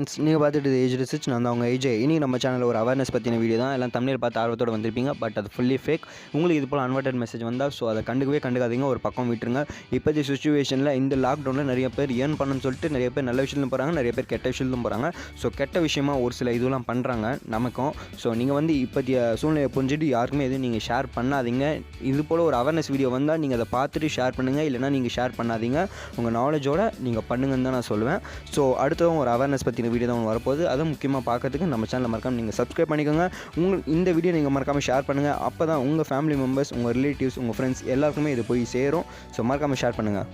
Friends, நீங்கள் பார்த்துட்டு age research. நான் தான் அவங்க ஏஜே. இனி நம்ம சேனலில் ஒரு அவேர்னஸ் பற்றின வீடியோ தான். எல்லாம் தமிழில் பார்த்து ஆர்வத்தோடு வந்திருப்பீங்க. பட் அது ஃபுல்லி ஃபேக். உங்களுக்கு இது போல் அன்வான்டட் மெசேஜ் வந்தால் ஸோ அதை கண்டுக்காதீங்க, ஒரு பக்கம் விட்டுருங்க. இப்போதைய சுச்சுவேஷனில் இந்த லாக்டவுனில் நிறைய பேர் ஏர்ன் பண்ணணும்னு சொல்லிட்டு நிறைய பேர் நல்ல விஷயத்துலையும் போகிறாங்க, நிறைய பேர் கெட்ட விஷயத்துலையும் போகிறாங்க. ஸோ கெட்ட விஷயமா ஒரு சில இதெல்லாம் பண்ணுறாங்க நமக்கும். ஸோ நீங்கள் இப்போதைய சூழ்நிலையை புரிஞ்சுட்டு யாருக்குமே எதுவும் நீங்கள் ஷேர் பண்ணாதீங்க. இது போல் ஒரு அவேர்னஸ் வீடியோ வந்தால் நீங்கள் அதை பார்த்துட்டு ஷேர் பண்ணுங்கள், இல்லைனா நீங்கள் ஷேர் பண்ணாதீங்க. உங்கள் நாலேஜோடு நீங்கள் பண்ணுங்கன்னு தான் நான் சொல்லுவேன். ஸோ அடுத்தவங்க ஒரு அவேர்னஸ் பற்றின வீடியோ தான் வரப்போகுது. அதை முக்கியமாக பார்க்கறதுக்கு நம்ம சேனலை மறக்காமல் நீங்கள் சப்ஸ்கிரைப் பண்ணிக்கோங்க. இந்த வீடியோ நீங்கள் மறக்காமல் ஷேர் பண்ணுங்கள். அப்போ தான் உங்கள் ஃபேமிலி மெம்பர்ஸ், உங்கள் ரிலேட்டிவ்ஸ், உங்கள் ஃப்ரெண்ட்ஸ் எல்லாருக்குமே இது போய் சேரும். ஸோ மறக்காமல் ஷேர் பண்ணுங்கள்.